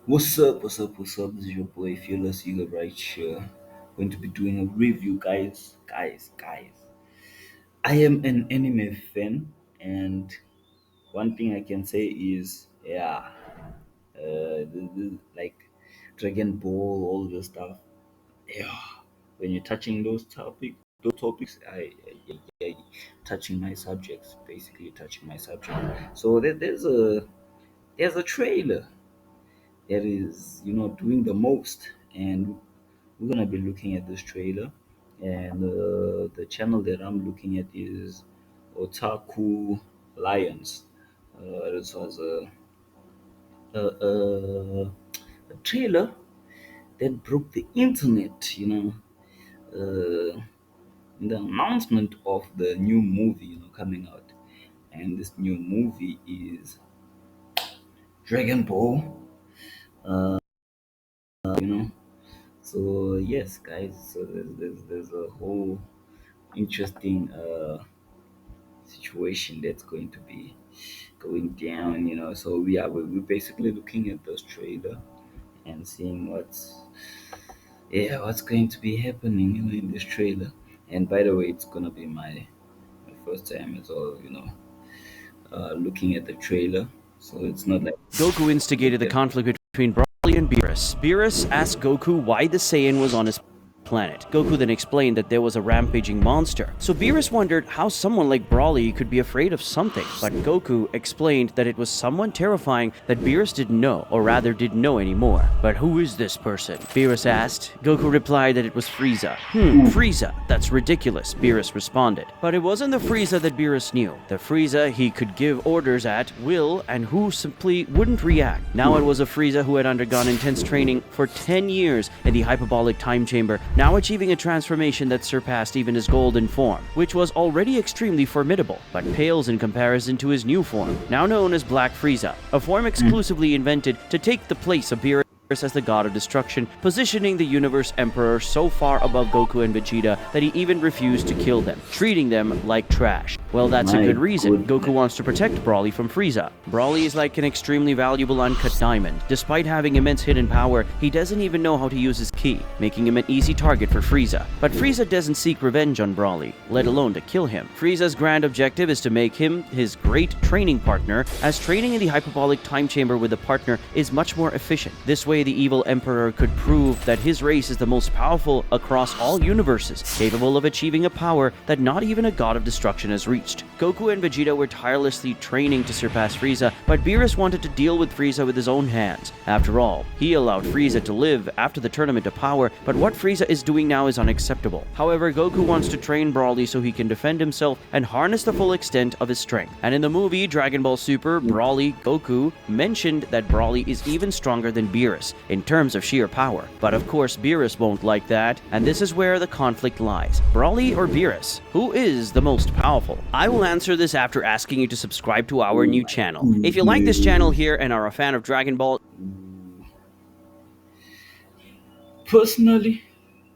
What's up? What's up? What's up? This is your boy Fearless Eagle right here. Going to be doing a review, guys. I am an anime fan, and one thing I can say is, yeah, like Dragon Ball, all this stuff. Yeah, when you're touching those topics, I touching my subjects, basically touching my subject. So there's a trailer that is doing the most, and we're gonna be looking at this trailer. And the channel that I'm looking at is Otaku Lions. This was a trailer that broke the internet, uh, the announcement of the new movie, coming out. And this new movie is Dragon Ball, you know. So yes, guys. So there's a whole interesting situation that's going to be going down. So we're basically looking at this trailer and seeing what's going to be happening, in this trailer. And by the way, it's gonna be my first time as well, looking at the trailer. So it's not like Goku instigated the conflict between BROLY and Beerus. Beerus asked Goku why the Saiyan was on his planet. Goku then explained that there was a rampaging monster. So Beerus wondered how someone like BROLY could be afraid of something, but Goku explained that it was someone terrifying that Beerus didn't know, or rather didn't know anymore. But who is this person? Beerus asked. Goku replied that it was Frieza. Frieza, that's ridiculous, Beerus responded. But it wasn't the Frieza that Beerus knew. The Frieza he could give orders at will and who simply wouldn't react. Now it was a Frieza who had undergone intense training for 10 years in the hyperbolic time chamber, now achieving a transformation that surpassed even his golden form, which was already extremely formidable, but pales in comparison to his new form, now known as Black Frieza, a form exclusively invented to take the place of Beerus as the god of destruction, positioning the universe emperor so far above Goku and Vegeta that he even refused to kill them, treating them like trash. Well, that's a my good reason. good. Goku wants to protect BROLY from Frieza. BROLY is like an extremely valuable uncut diamond. Despite having immense hidden power, he doesn't even know how to use his ki, making him an easy target for Frieza. But Frieza doesn't seek revenge on BROLY, let alone to kill him. Frieza's grand objective is to make him his great training partner, as training in the hyperbolic time chamber with a partner is much more efficient. This way, the evil emperor could prove that his race is the most powerful across all universes, capable of achieving a power that not even a god of destruction has reached. Goku and Vegeta were tirelessly training to surpass Frieza, but Beerus wanted to deal with Frieza with his own hands. After all, he allowed Frieza to live after the Tournament of Power, but what Frieza is doing now is unacceptable. However, Goku wants to train BROLY so he can defend himself and harness the full extent of his strength. And in the movie Dragon Ball Super, BROLY, Goku mentioned that BROLY is even stronger than Beerus in terms of sheer power. But of course, Beerus won't like that, and this is where the conflict lies. BROLY or Beerus? Who is the most powerful? I will answer this after asking you to subscribe to our new channel. If you like this channel here and are a fan of Dragon Ball, Personally,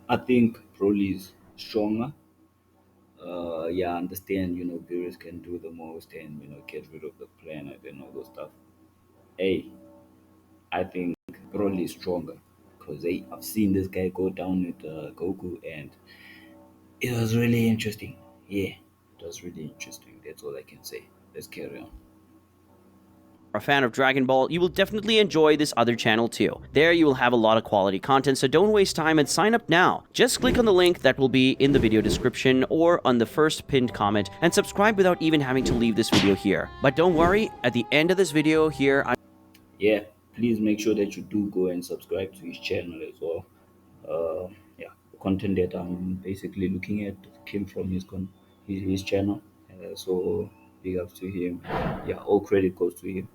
I think Broly is stronger. Yeah, I understand, Beerus can do the most and, get rid of the planet and all those stuff. Hey, I think Broly is stronger because I've seen this guy go down with Goku, and it was really interesting. Yeah, it was really interesting. That's all I can say. Let's carry on. a fan of Dragon Ball, you will definitely enjoy this other channel too. There you will have a lot of quality content, so don't waste time and sign up now. Just click on the link that will be in the video description or on the first pinned comment and subscribe without even having to leave this video here. But don't worry, at the end of this video here, Yeah, please make sure that you do go and subscribe to his channel as well. Yeah, the content that I'm basically looking at came from his channel. So big ups to him. Yeah, all credit goes to him.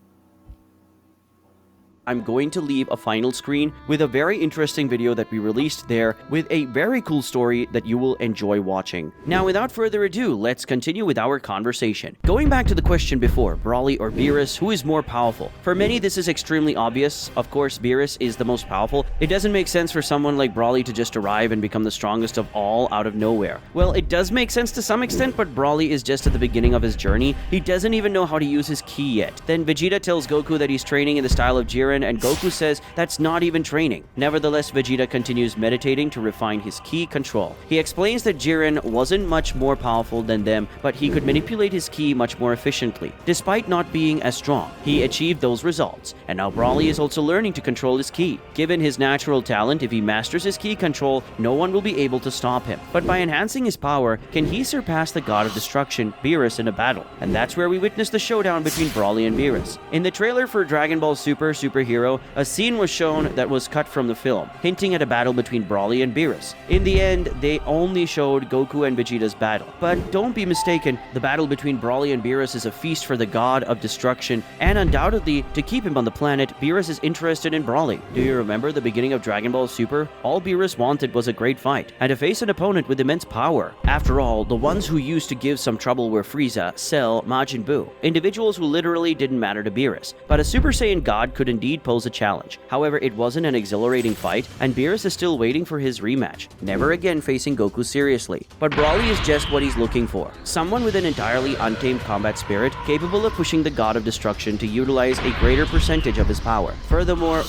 I'm going to leave a final screen with a very interesting video that we released there with a very cool story that you will enjoy watching. Now, without further ado, let's continue with our conversation. Going back to the question before, BROLY or Beerus, who is more powerful? For many, this is extremely obvious. Of course, Beerus is the most powerful. It doesn't make sense for someone like BROLY to just arrive and become the strongest of all out of nowhere. Well, it does make sense to some extent, but BROLY is just at the beginning of his journey. He doesn't even know how to use his ki yet. Then Vegeta tells Goku that he's training in the style of Jiren, girlfriend, and Goku says that's not even training. Nevertheless, Vegeta continues meditating to refine his ki control. He explains that Jiren wasn't much more powerful than them, but he could manipulate his ki much more efficiently. Despite not being as strong, he achieved those results, and now BROLY is also learning to control his ki. Given his natural talent, if he masters his ki control, no one will be able to stop him. But by enhancing his power, can he surpass the God of Destruction, Beerus, in a battle? And that's where we witness the showdown between BROLY and Beerus. In the trailer for Dragon Ball Super Superhero, a scene was shown that was cut from the film, hinting at a battle between BROLY and Beerus. In the end, they only showed Goku and Vegeta's battle. But don't be mistaken, the battle between BROLY and Beerus is a feast for the God of Destruction, and undoubtedly, to keep him on the planet, Beerus is interested in BROLY. Do you remember the beginning of Dragon Ball Super? All Beerus wanted was a great fight, and to face an opponent with immense power. After all, the ones who used to give some trouble were Frieza, Cell, Majin Buu, individuals who literally didn't matter to Beerus. But a Super Saiyan God could indeed pose a challenge. However, it wasn't an exhilarating fight, and Beerus is still waiting for his rematch, never again facing Goku seriously. But BROLY is just what he's looking for. Someone with an entirely untamed combat spirit, capable of pushing the God of Destruction to utilize a greater percentage of his power. Furthermore,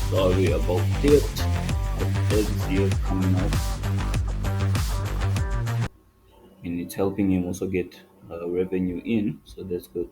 Sorry about that. This year coming up, and it's helping him also get revenue in, so that's good.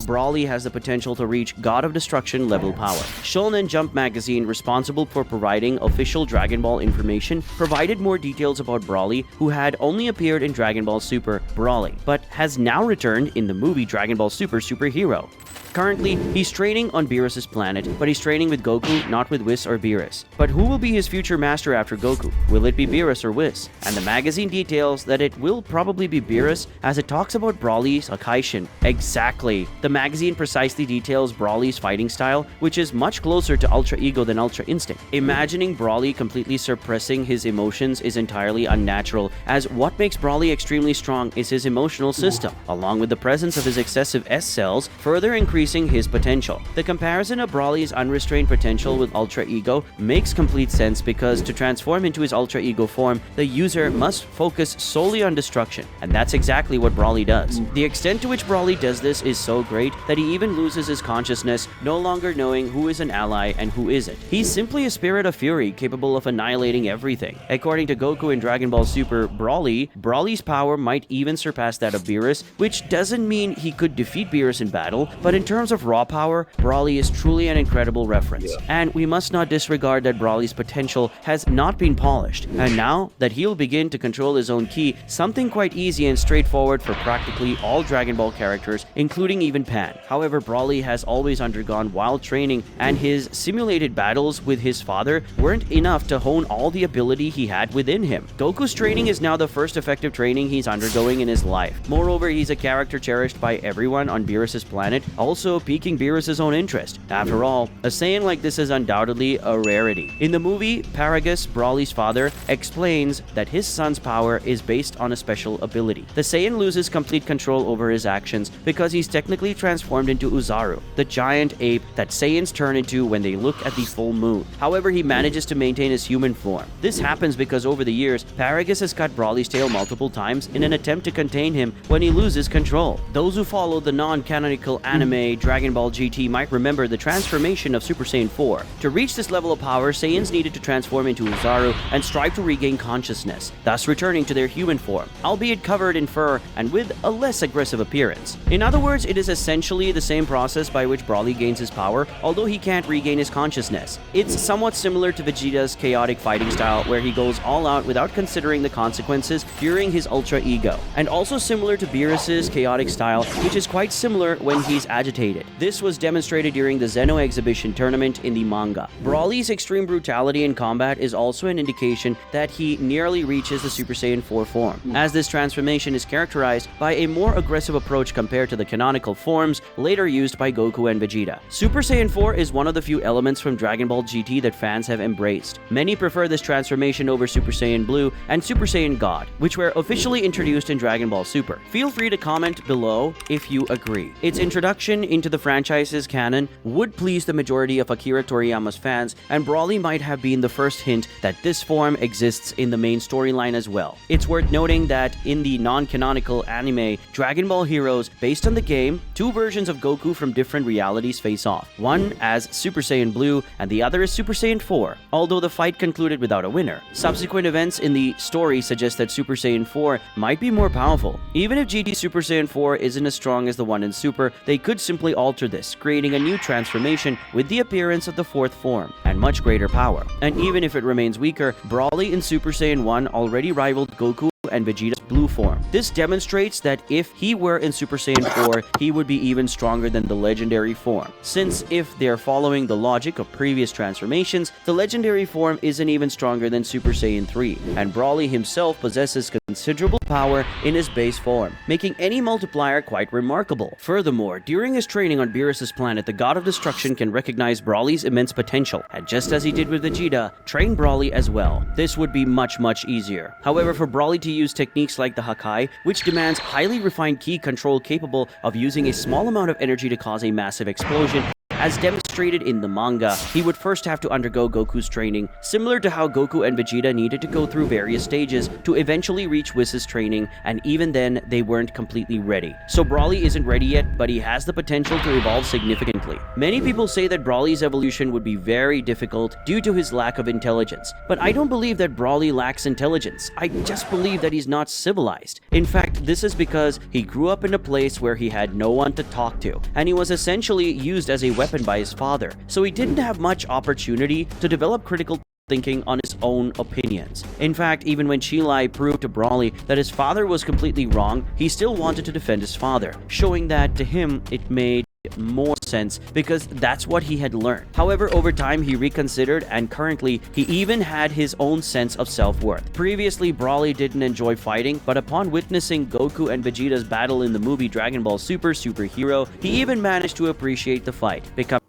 BROLY has the potential to reach God of Destruction level power. Shonen Jump magazine, responsible for providing official Dragon Ball information, provided more details about BROLY, who had only appeared in Dragon Ball Super BROLY, but has now returned in the movie Dragon Ball Super Superhero. Currently, he's training on Beerus' planet, but he's training with Goku, not with Whis or Beerus. But who will be his future master after Goku? Will it be Beerus or Whis? And the magazine details that it will probably be Beerus, as it talks about BROLY's Akaishin. Exactly. The magazine precisely details BROLY's fighting style, which is much closer to Ultra Ego than Ultra Instinct. Imagining BROLY completely suppressing his emotions is entirely unnatural, as what makes BROLY extremely strong is his emotional system, along with the presence of his excessive S cells, further increasing his potential. The comparison of BROLY's unrestrained potential with Ultra Ego makes complete sense, because to transform into his Ultra Ego form, the user must focus solely on destruction, and that's exactly what BROLY does. The extent to which BROLY does this is so great that he even loses his consciousness, no longer knowing who is an ally and who isn't. He's simply a spirit of fury capable of annihilating everything. According to Goku in Dragon Ball Super BROLY, BROLY's power might even surpass that of Beerus, which doesn't mean he could defeat Beerus in battle, but in terms of raw power, BROLY is truly an incredible reference. And we must not disregard that BROLY's potential has not been polished, and now that he'll begin to control his own ki, something quite easy and straightforward for practically all Dragon Ball characters, including even Pan. However, BROLY has always undergone wild training, and his simulated battles with his father weren't enough to hone all the ability he had within him. Goku's training is now the first effective training he's undergoing in his life. Moreover, he's a character cherished by everyone on Beerus' planet, also piquing Beerus' own interest. After all, a Saiyan like this is undoubtedly a rarity. In the movie, Paragus, BROLY's father, explains that his son's power is based on a special ability. The Saiyan loses complete control over his actions because he's technically transformed into Uzaru, the giant ape that Saiyans turn into when they look at the full moon. However, he manages to maintain his human form. This happens because over the years, Paragus has cut BROLY's tail multiple times in an attempt to contain him when he loses control. Those who follow the non-canonical anime Dragon Ball GT might remember the transformation of Super Saiyan 4. To reach this level of power, Saiyans needed to transform into Uzaru and strive to regain consciousness, thus returning to their human form, albeit covered in fur and with a less aggressive appearance. In other words, it is essentially the same process by which BROLY gains his power, although he can't regain his consciousness. It's somewhat similar to Vegeta's chaotic fighting style, where he goes all out without considering the consequences during his Ultra Ego, and also similar to Beerus' chaotic style, which is quite similar when he's agitated. This was demonstrated during the Zeno exhibition tournament in the manga. BROLY's extreme brutality in combat is also an indication that he nearly reaches the Super Saiyan 4 form, as this transformation is characterized by a more aggressive approach compared to the canonical forms later used by Goku and Vegeta. Super Saiyan 4 is one of the few elements from Dragon Ball GT that fans have embraced. Many prefer this transformation over Super Saiyan Blue and Super Saiyan God, which were officially introduced in Dragon Ball Super. Feel free to comment below if you agree. Its introduction introduction into the franchise's canon would please the majority of Akira Toriyama's fans, and BROLY might have been the first hint that this form exists in the main storyline as well. It's worth noting that in the non-canonical anime Dragon Ball Heroes, based on the game, two versions of Goku from different realities face off. One as Super Saiyan Blue and the other is Super Saiyan 4, although the fight concluded without a winner. Subsequent events in the story suggest that Super Saiyan 4 might be more powerful. Even if GT Super Saiyan 4 isn't as strong as the one in Super, they could simply alter this, creating a new transformation with the appearance of the fourth form and much greater power. And even if it remains weaker, BROLY in Super Saiyan 1 already rivaled Goku and Vegeta's blue form. This demonstrates that if he were in Super Saiyan 4, he would be even stronger than the legendary form. Since if they're following the logic of previous transformations, the legendary form isn't even stronger than Super Saiyan 3, and BROLY himself possesses considerable power in his base form, making any multiplier quite remarkable. Furthermore, during his training on Beerus' planet, the God of Destruction can recognize BROLY's immense potential, and just as he did with Vegeta, train BROLY as well. This would be much easier. However, for BROLY to use techniques like the Hakai, which demands highly refined ki control capable of using a small amount of energy to cause a massive explosion, as demonstrated in the manga, he would first have to undergo Goku's training, similar to how Goku and Vegeta needed to go through various stages to eventually reach Whis' training, and even then, they weren't completely ready. So BROLY isn't ready yet, but he has the potential to evolve significantly. Many people say that BROLY's evolution would be very difficult due to his lack of intelligence, but I don't believe that BROLY lacks intelligence. I just believe that he's not civilized. In fact, this is because he grew up in a place where he had no one to talk to, and he was essentially used as a weapon by his father, so he didn't have much opportunity to develop critical thinking on his own opinions. In fact, even when Chilai proved to BROLY that his father was completely wrong, he still wanted to defend his father, showing that to him it made more sense because that's what he had learned. However, over time he reconsidered, and currently he even had his own sense of self-worth. Previously, BROLY didn't enjoy fighting, but upon witnessing Goku and Vegeta's battle in the movie Dragon Ball Super Superhero, he even managed to appreciate the fight, becoming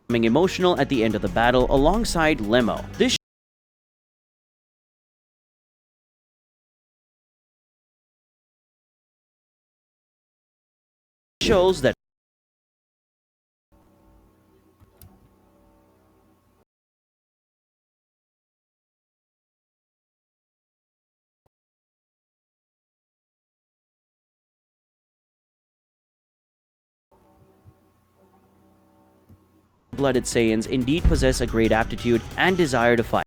emotional at the end of the battle alongside Lemo. This shows that blooded Saiyans indeed possess a great aptitude and desire to fight,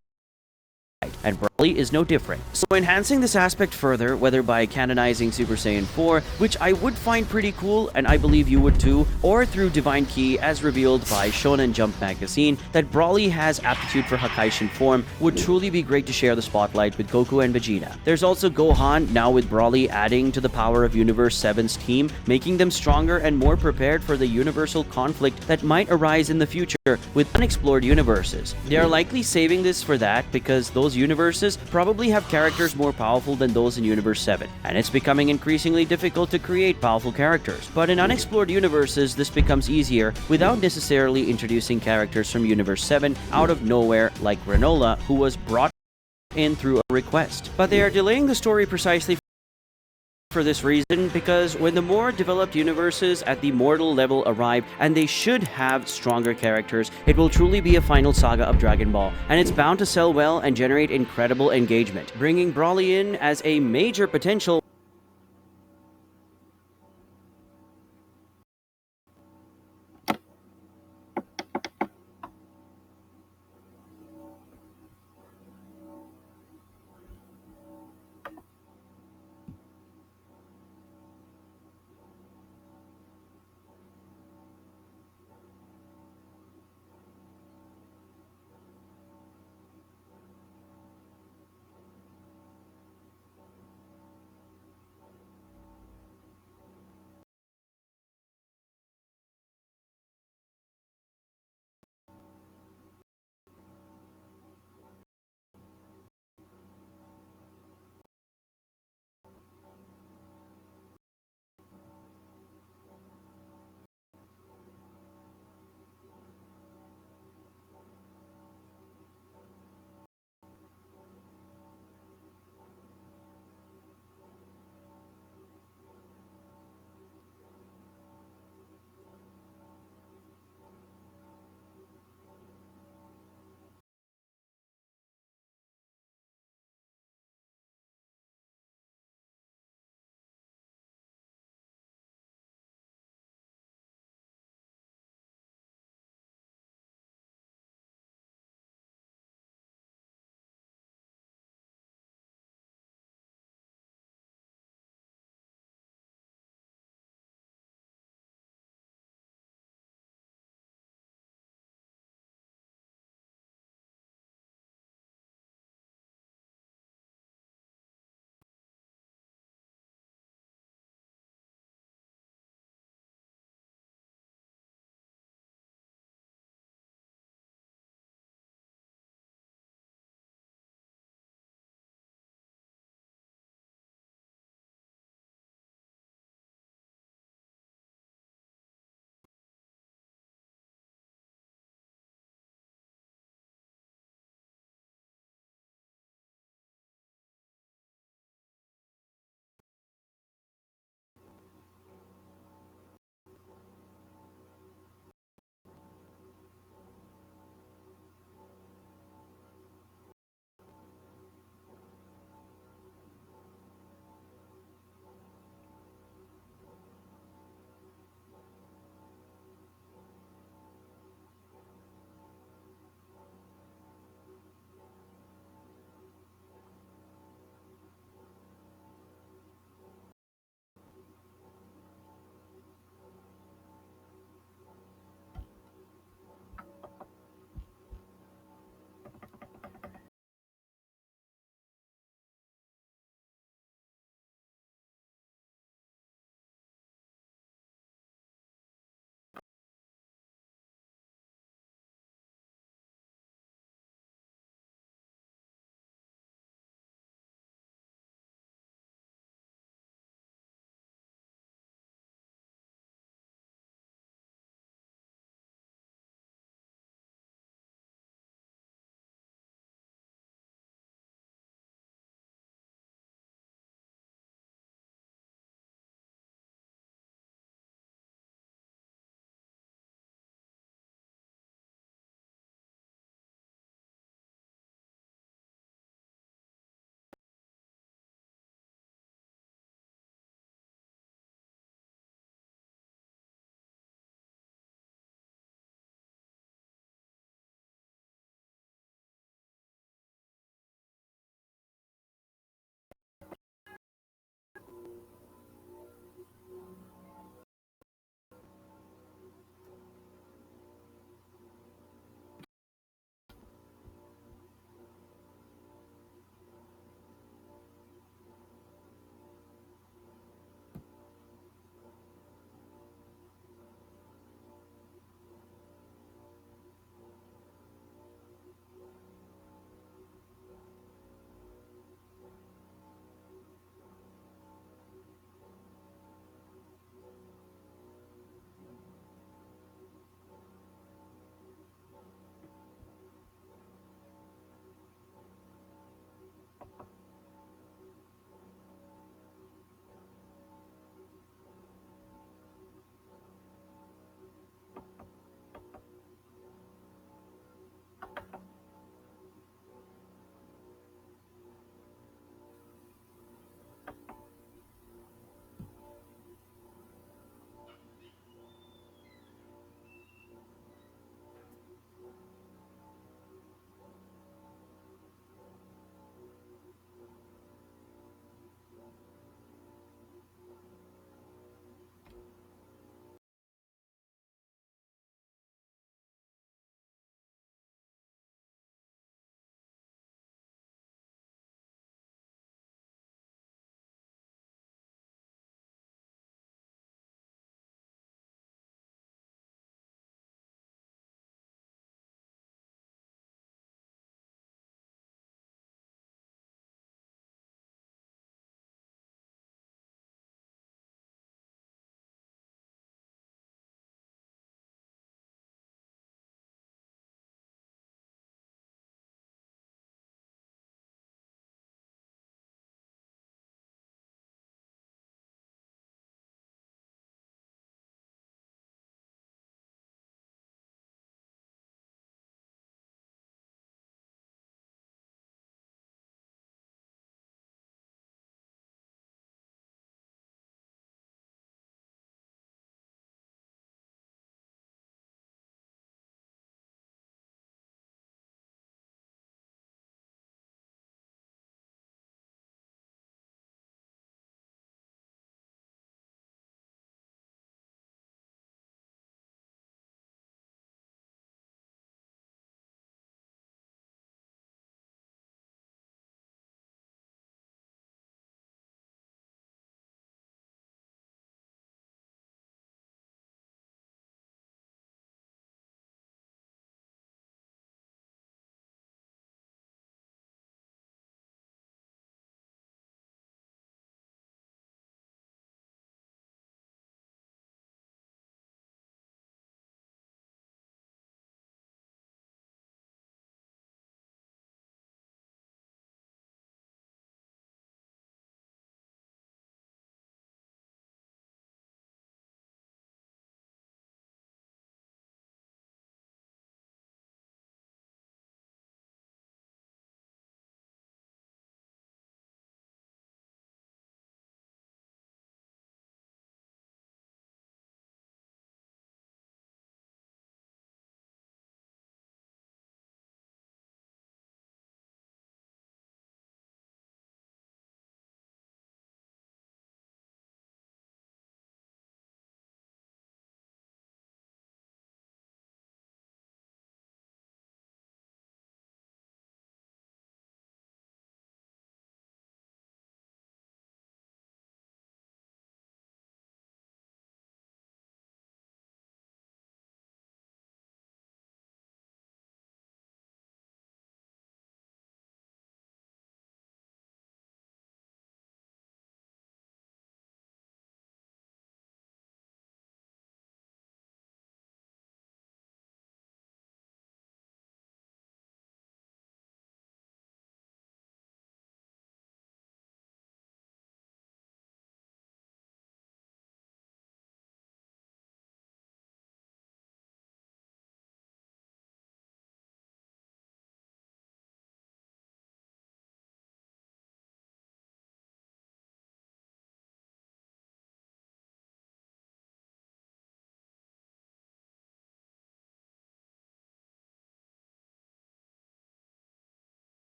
and BROLY is no different. So enhancing this aspect further, whether by canonizing Super Saiyan 4, which I would find pretty cool, and I believe you would too, or through Divine Ki as revealed by Shonen Jump magazine, that BROLY has aptitude for Hakaishin form, would truly be great to share the spotlight with Goku and Vegeta. There's also Gohan, now with BROLY adding to the power of Universe 7's team, making them stronger and more prepared for the universal conflict that might arise in the future with unexplored universes. They are likely saving this for that because those universes probably have characters more powerful than those in Universe 7, and it's becoming increasingly difficult to create powerful characters. But in unexplored universes, this becomes easier without necessarily introducing characters from Universe 7 out of nowhere like Granola, who was brought in through a request. But they are delaying the story precisely for this reason, because when the more developed universes at the mortal level arrive, and they should have stronger characters, it will truly be a final saga of Dragon Ball, and it's bound to sell well and generate incredible engagement. Bringing BROLY in as a major potential